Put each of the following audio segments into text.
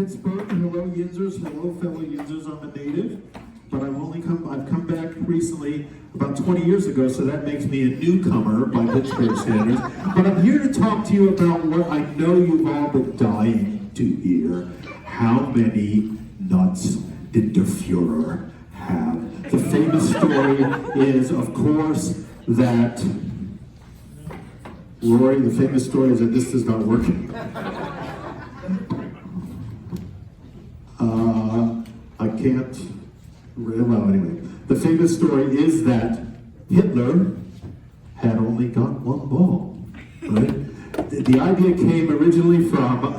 Pittsburgh. Hello, Yinzers. Hello, fellow Yinzers. I'm a native, but I've come back recently, about 20 years ago, so that makes me a newcomer by Pittsburgh standards. But I'm here to talk to you about what I know you've all been dying to hear. How many nuts did der Fuhrer have? The famous story is, of course, that Rory, the famous story is that this is not working. I can't, well, anyway. The famous story is that Hitler had only got one ball, right? The idea came originally from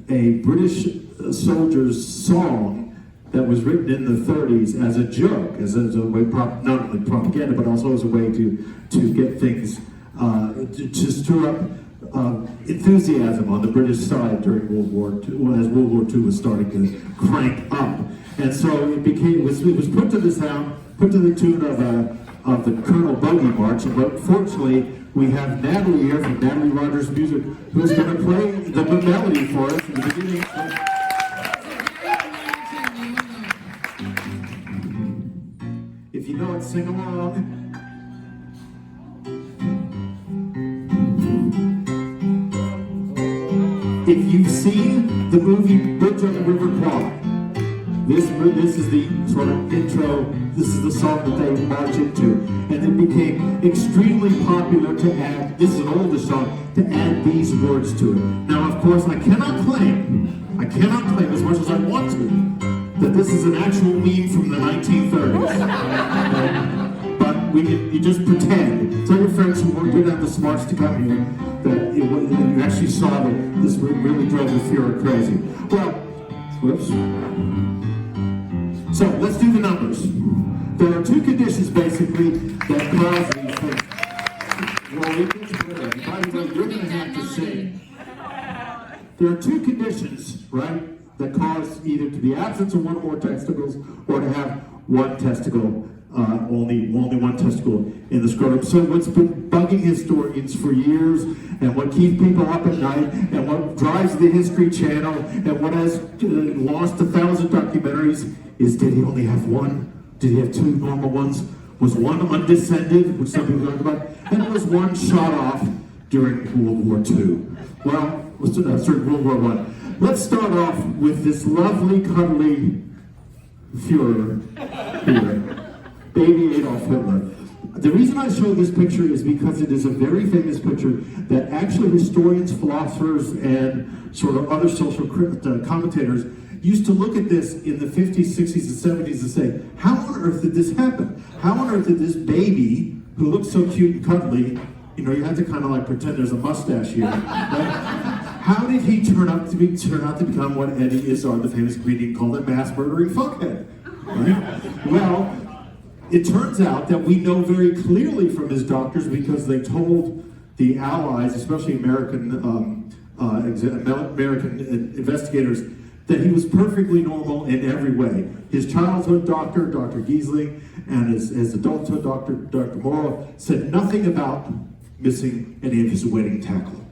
a British soldier's song that was written in the 30s as a joke, as a way, not only propaganda, but also as a way to get things, to stir up enthusiasm on the British side during World War II, as World War II was starting to crank up. And so it was put to the tune of the Colonel Bogey March. But fortunately, we have Natalie here from Natalie Rogers Music, who's going to play the melody for us in the beginning. If you know it, sing along. If you've seen the movie Bridge on the River Kwai, this is the sort of intro, this is the song that they march into. And it became extremely popular to add, this is an older song, to add these words to it. Now, of course, I cannot claim as much as I want to, that this is an actual meme from the 1930s. You just pretend. Tell your friends who didn't have the smarts to come here that you actually saw that this really drove the Fuhrer crazy. Well, whoops. So let's do the numbers. There are two conditions basically that cause these things. Well, it gets better. By the way, you're going to have to sing. There are two conditions, right, that cause either to be absence of one or more testicles or to have one testicle. Only one testicle in the scrotum. So what's been bugging historians for years, and what keeps people up at night, and what drives the History Channel, and what has lost 1,000 documentaries is, did he only have one? Did he have two normal ones? Was one undescended, which some people talk about, and was one shot off during World War II? Well, World War I. Let's start off with this lovely, cuddly Fuhrer here. Baby Adolf Hitler. The reason I show this picture is because it is a very famous picture that actually historians, philosophers, and sort of other social commentators used to look at this in the 50s, 60s, and 70s and say, how on earth did this happen? How on earth did this baby, who looks so cute and cuddly, you have to kind of like pretend there's a mustache here, right? How did he turn out to become what Eddie Izzard, the famous comedian, called a mass-murdering fuckhead? Right? Well, it turns out that we know very clearly from his doctors, because they told the Allies, especially American investigators, that he was perfectly normal in every way. His childhood doctor, Dr. Giesling, and his adulthood doctor, Dr. Morrow, said nothing about missing any of his wedding tackle.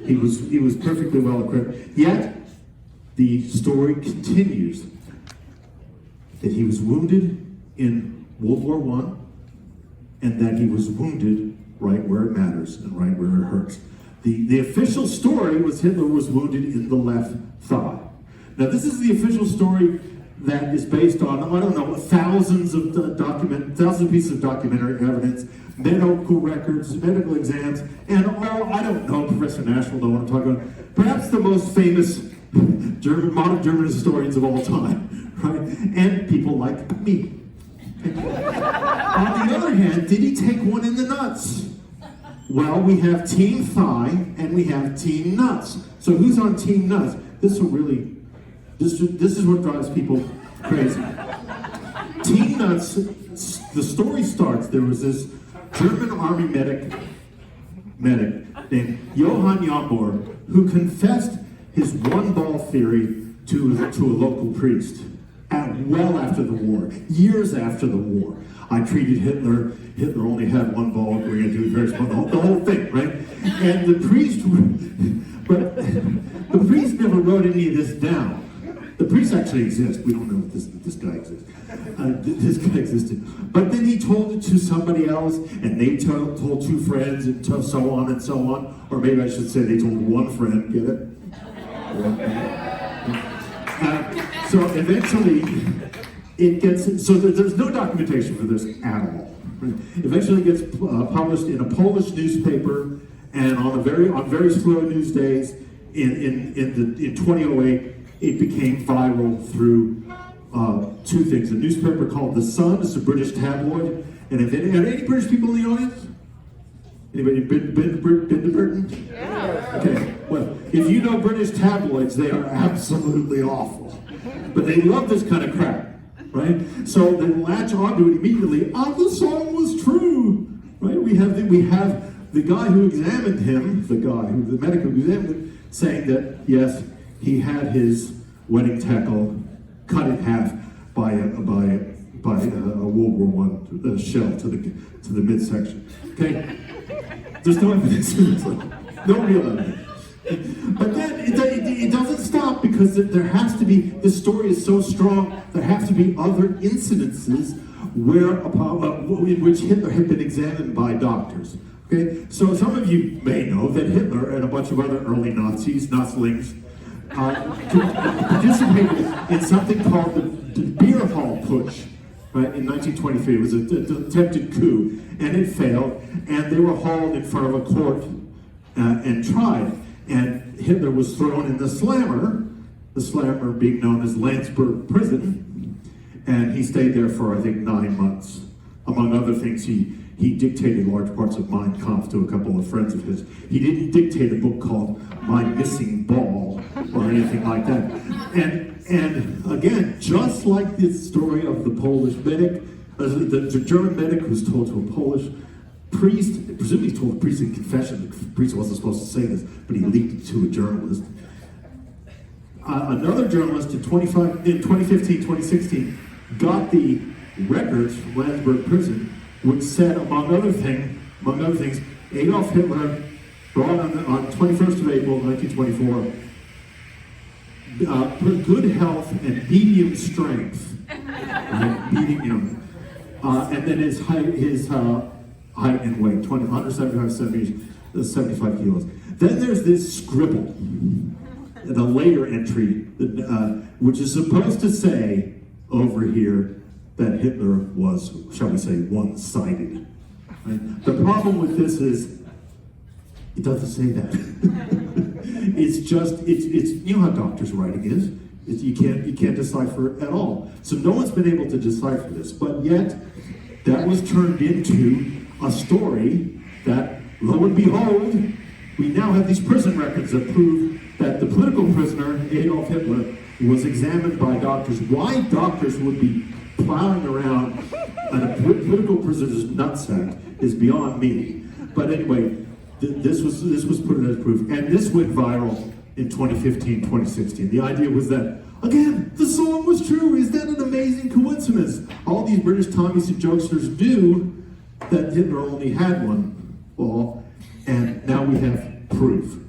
He was perfectly well equipped. Yet, the story continues that he was wounded in World War I, and that he was wounded right where it matters and right where it hurts. The official story was Hitler was wounded in the left thigh. Now, this is the official story that is based on, I don't know, thousands of pieces of documentary evidence, medical records, medical exams, and all, I don't know, Professor Nash will know what I'm talking about, perhaps the most famous modern German historians of all time, right? And people like me. On the other hand, did he take one in the nuts? Well, we have Team Thigh and we have Team Nuts. So who's on Team Nuts? This is what drives people crazy. Team Nuts, the story starts, there was this German army medic named Johann Jambor, who confessed his one-ball theory to a local priest. Well after the war, years after the war. I treated Hitler only had one ball, we're going to do very small, the whole thing, right? And the priest, but the priest never wrote any of this down. The priest actually exists. We don't know if this guy exists. This guy existed. But then he told it to somebody else, and they told two friends, and so on and so on. Or maybe I should say they told one friend. Get it? So eventually, it gets. So there's no documentation for this at all. Right? Eventually, it gets published in a Polish newspaper, and on very slow news days in 2008. It became viral through two things. A newspaper called The Sun, it's a British tabloid. And are there any British people in the audience? Anybody been to Britain? Yeah. Okay, well, if you know British tabloids, they are absolutely awful. But they love this kind of crap, right? So they latch onto it immediately. The song was true, right? We have the guy who examined him, the medic who examined him, saying that, yes, he had his wedding tackle cut in half by a World War I shell to the midsection. Okay, there's no evidence, no real evidence. But then it doesn't stop, because there has to be. This story is so strong. There have to be other incidences in which Hitler had been examined by doctors. Okay, so some of you may know that Hitler and a bunch of other early Naslings. Participated in something called the Beer Hall Putsch, right, in 1923. It was an attempted coup, and it failed, and they were hauled in front of a court and tried. And Hitler was thrown in the slammer being known as Landsberg prison, and he stayed there for, I think, 9 months. Among other things, he dictated large parts of Mein Kampf to a couple of friends of his. He didn't dictate a book called My Missing Ball or anything like that. And again, just like this story of the Polish medic, the German medic who's told to a Polish priest, presumably he told a priest in confession, the priest wasn't supposed to say this, but he leaked it to a journalist. Another journalist in 2015, 2016, got the records from Landsberg prison, which said, among other things, Adolf Hitler brought on 21st of April, 1924, good health and medium strength, right? And then his height and weight, 175 centimeters, 75 kilos. Then there's this scribble, the later entry, which is supposed to say over here that Hitler was, shall we say, one-sided. Right? The problem with this is, it doesn't say that. It's you know how doctors' writing is. You can't decipher it at all. So no one's been able to decipher this, but yet that was turned into a story that, lo and behold, we now have these prison records that prove that the political prisoner, Adolf Hitler, was examined by doctors. Why doctors would be plowing around at a political prisoner's nutsack is beyond me. But anyway, this was put as proof, and this went viral in 2015, 2016. The idea was that, again, the song was true. Is that an amazing coincidence? All these British Tommies and jokesters knew that Hitler only had one ball, and now we have proof.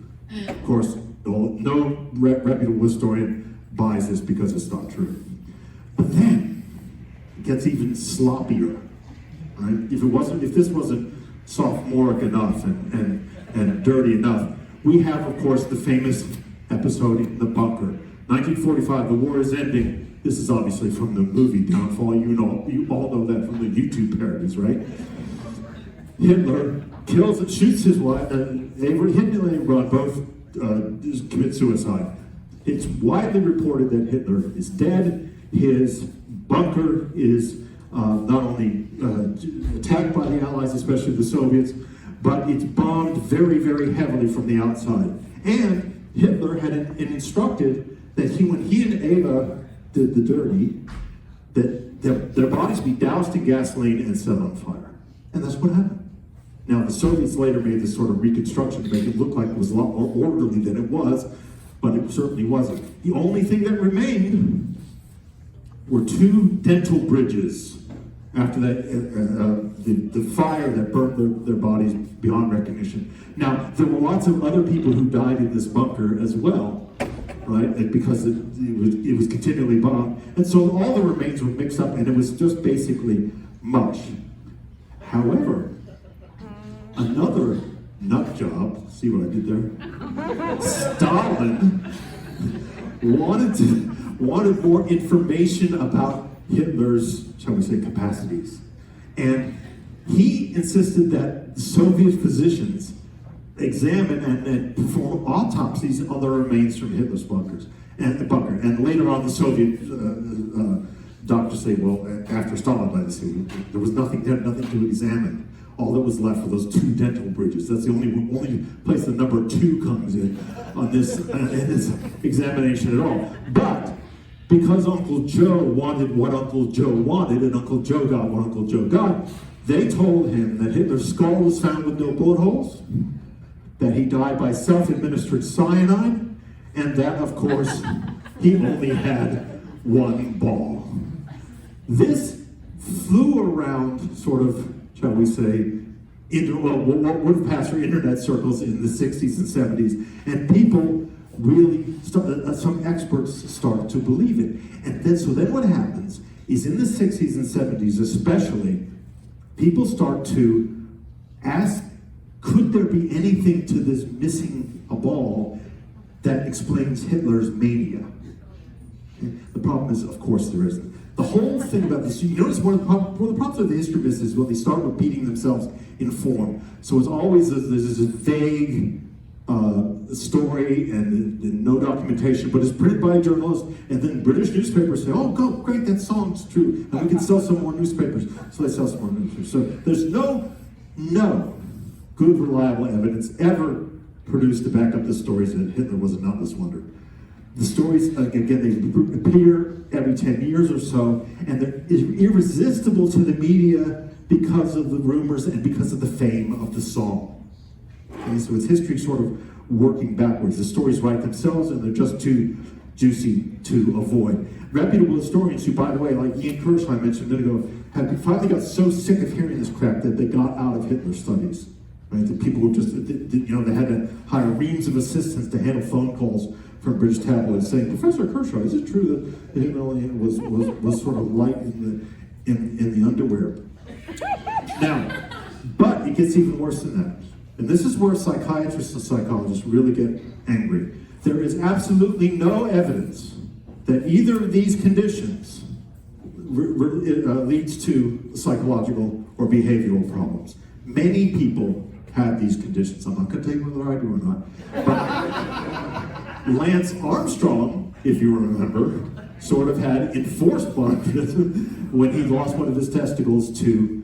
Of course, no reputable historian buys this because it's not true. But then it gets even sloppier, right? If this wasn't sophomoric enough and dirty enough, we have, of course, the famous episode in the bunker. 1945, the war is ending. This is obviously from the movie Downfall. You all know that from the YouTube parodies, right? Hitler kills and shoots his wife. Hitler and Ron both commit suicide. It's widely reported that Hitler is dead. His bunker is not only attacked by the Allies, especially the Soviets, but it's bombed very, very heavily from the outside. And Hitler had instructed that when he and Ava did the dirty, that their bodies be doused in gasoline and set on fire. And that's what happened. Now, the Soviets later made this sort of reconstruction to make it look like it was a lot more orderly than it was, but it certainly wasn't. The only thing that remained were two dental bridges after that, the fire that burned their bodies beyond recognition. examination. Now, there were lots of other people who died in this bunker as well, right? Because it was continually bombed. And so all the remains were mixed up, and it was just basically mush. However, another nut job, see what I did there? Stalin wanted more information about Hitler's, shall we say, capacities. And he insisted that Soviet physicians examine and perform autopsies on the remains from Hitler's bunker. And later on, the Soviet doctors say, well, after Stalin died, they say, there was nothing to examine. All that was left were those 2 dental bridges. That's the only place the number 2 comes in on this examination at all. But because Uncle Joe wanted what Uncle Joe wanted, and Uncle Joe got what Uncle Joe got, they told him that Hitler's skull was found with no bullet holes, that he died by self-administered cyanide, and that, of course, he only had 1 ball. This flew around sort of, shall we say, what would have passed for internet circles in the 60s and 70s, and people really, some experts started to believe it. And then what happens is in the 60s and 70s especially, people start to ask, could there be anything to this missing a ball that explains Hitler's mania? The problem is, of course, there isn't. The whole thing about this, you notice one of the problems with the history business is when they start repeating themselves in form. So it's always there's this vague story and no documentation, but it's printed by a journalist, and then British newspapers say, oh, great, that song's true, and we can sell some more newspapers. So they sell some more newspapers. So there's no good, reliable evidence ever produced to back up the stories that Hitler was a nutless wonder. The stories, again, they appear every 10 years or so, and they're irresistible to the media because of the rumors and because of the fame of the song. Okay, so it's history sort of working backwards. The stories write themselves, and they're just too juicy to avoid. Reputable historians who, by the way, like Ian Kirsch I mentioned a minute ago, have finally got so sick of hearing this crap that they got out of Hitler studies. Right? The people who just, they had to hire reams of assistants to handle phone calls from British tabloids saying, Professor Kershaw, is it true that Hitler was sort of light in the underwear? Now, but it gets even worse than that. And this is where psychiatrists and psychologists really get angry. There is absolutely no evidence that either of these conditions leads to psychological or behavioral problems. Many people have these conditions. I'm not going to tell you whether I do or not. But Lance Armstrong, if you remember, sort of had enforced blindness when he lost one of his testicles to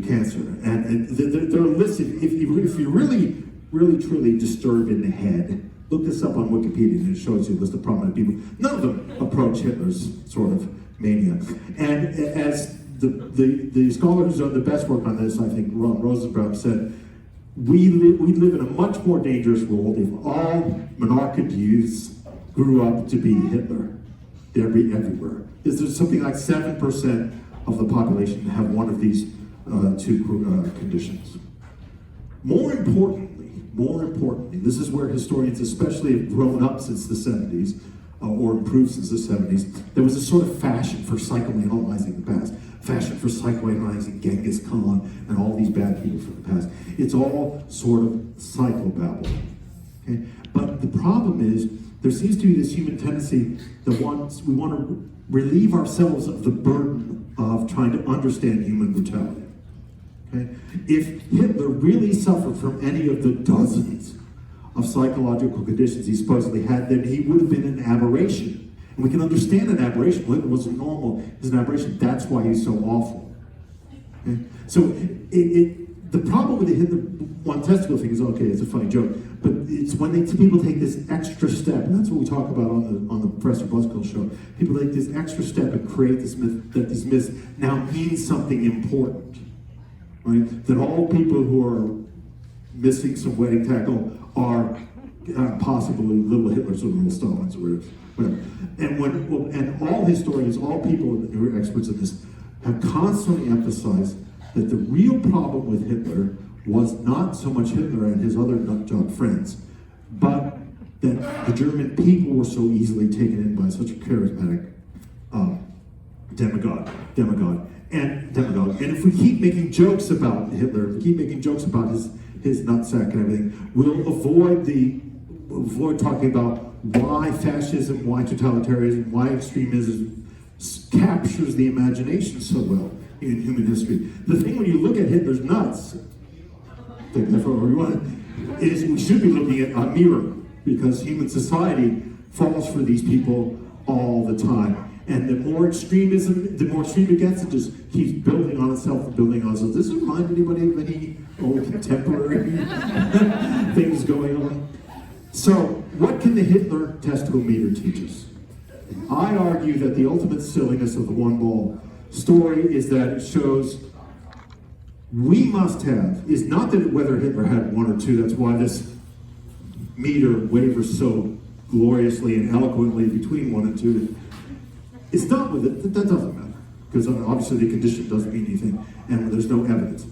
cancer. And they're listed, if you're really, really, truly disturbed in the head, look this up on Wikipedia and it shows you a list of prominent people. None of them approach Hitler's sort of mania. And as the scholar who's done the best work on this, I think Ron Rosenbaum said, we live in a much more dangerous world if all monarchic youths grew up to be Hitler. They'd be everywhere. There's something like 7% of the population have one of these 2 conditions. More importantly, this is where historians especially have grown up since the 70s, or improved since the 70s. There was a sort of fashion for psychoanalyzing the past, fashion for psychoanalyzing Genghis Khan and all these bad people from the past. It's all sort of psychobabble. Okay? But the problem is, there seems to be this human tendency that we want to relieve ourselves of the burden of trying to understand human brutality. Okay? If Hitler really suffered from any of the dozens of psychological conditions he supposedly had, then he would have been an aberration. And we can understand an aberration. Hitler wasn't normal, he's an aberration. That's why he's so awful. Okay? So the problem with the Hitler one testicle thing is, okay, it's a funny joke, but it's when people take this extra step, and that's what we talk about on the Professor Buzzkill show. People take this extra step and create this myth that these myths now mean something important. Right? That all people who are missing some wedding tackle are possibly little Hitlers or little Stalins or whatever. And all historians, all people who are experts in this, have constantly emphasized that the real problem with Hitler was not so much Hitler and his other nutjob friends, but that the German people were so easily taken in by such a charismatic demagogue. And if we keep making jokes about Hitler, if we keep making jokes about his nutsack and everything, we'll avoid talking about why fascism, why totalitarianism, why extremism captures the imagination so well in human history. The thing when you look at Hitler's nuts, take that for whatever you want, is we should be looking at a mirror, because human society falls for these people all the time. And the more extreme it gets, it just keeps building on itself and building on itself. Does this remind anybody of any old contemporary things going on? So, what can the Hitler Testicle Meter teach us? I argue that the ultimate silliness of the one ball story is that it shows we must have, is not that whether Hitler had one or two, that's why this meter wavers so gloriously and eloquently between 1 and 2. It's not with it, that doesn't matter, because obviously the condition doesn't mean anything, and there's no evidence.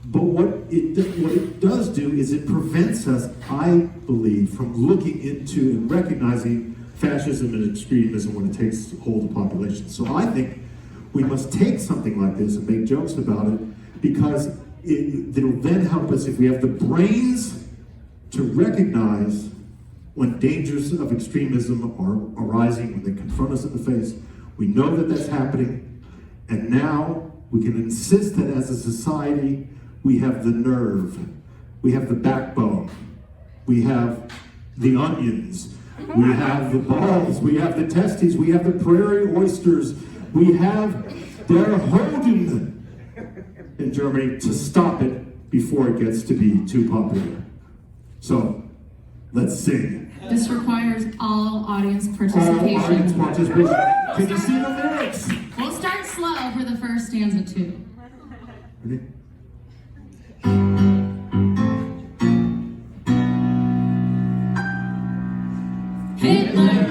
But what it does do is it prevents us, I believe, from looking into and recognizing fascism and extremism when it takes hold of populations. So I think we must take something like this and make jokes about it, because it'll then help us, if we have the brains to recognize when dangers of extremism are arising, when they confront us in the face. We know that that's happening, and now we can insist that as a society, we have the nerve, we have the backbone, we have the onions, we have the balls, we have the testes, we have the prairie oysters, we have der Hoden in Germany to stop it before it gets to be too popular. So, let's sing. This requires all audience participation. All audience participation. Can you see the lyrics? We'll start slow for the first stanza too. Ready? Hitler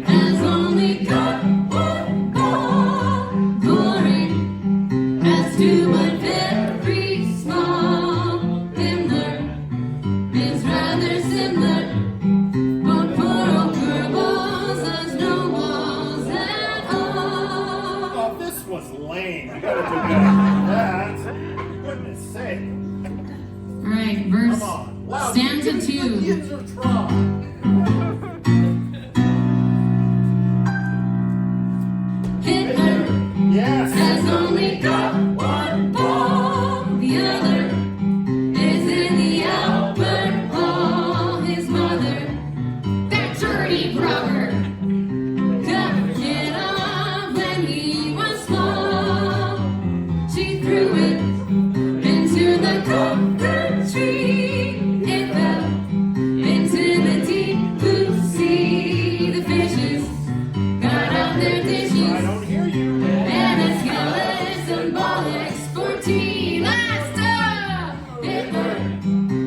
has only got one ball, boring as to but very small. Hitler is rather similar, but poor old Goebbels has no balls at all. Oh, this was lame. You gotta do better than that. Goodness sake. All right, verse Come on. Wow, stanza give 2. millions of try. Hitler Yes. has only got one ball, the other is in the Albert Hall. His mother, that dirty brother, got it off when he was small. She threw it into the coconut tree. It fell into the deep blue sea. The fishes got out their dishes. I don't hear you. And a skeleton ball exportee. Master Hitler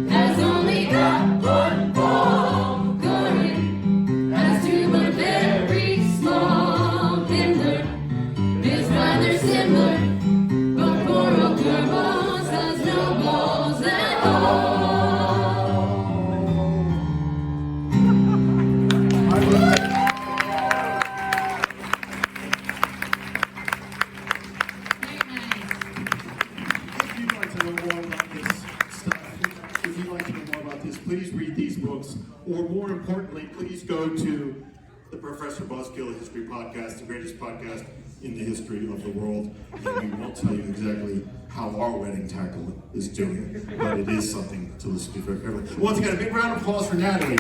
has only got one ball, going as to but very small. Hitler is rather similar, but poor old Goebbels has no balls at all. If you'd like to know more about this stuff, if you'd like to know more about this, please read these books, or more importantly, please go to the Professor Buzzkill History Podcast, the greatest podcast in the history of the world. And we won't tell you exactly how our wedding tackle is doing, but it is something to listen to very carefully. Once again, a big round of applause for Natalie.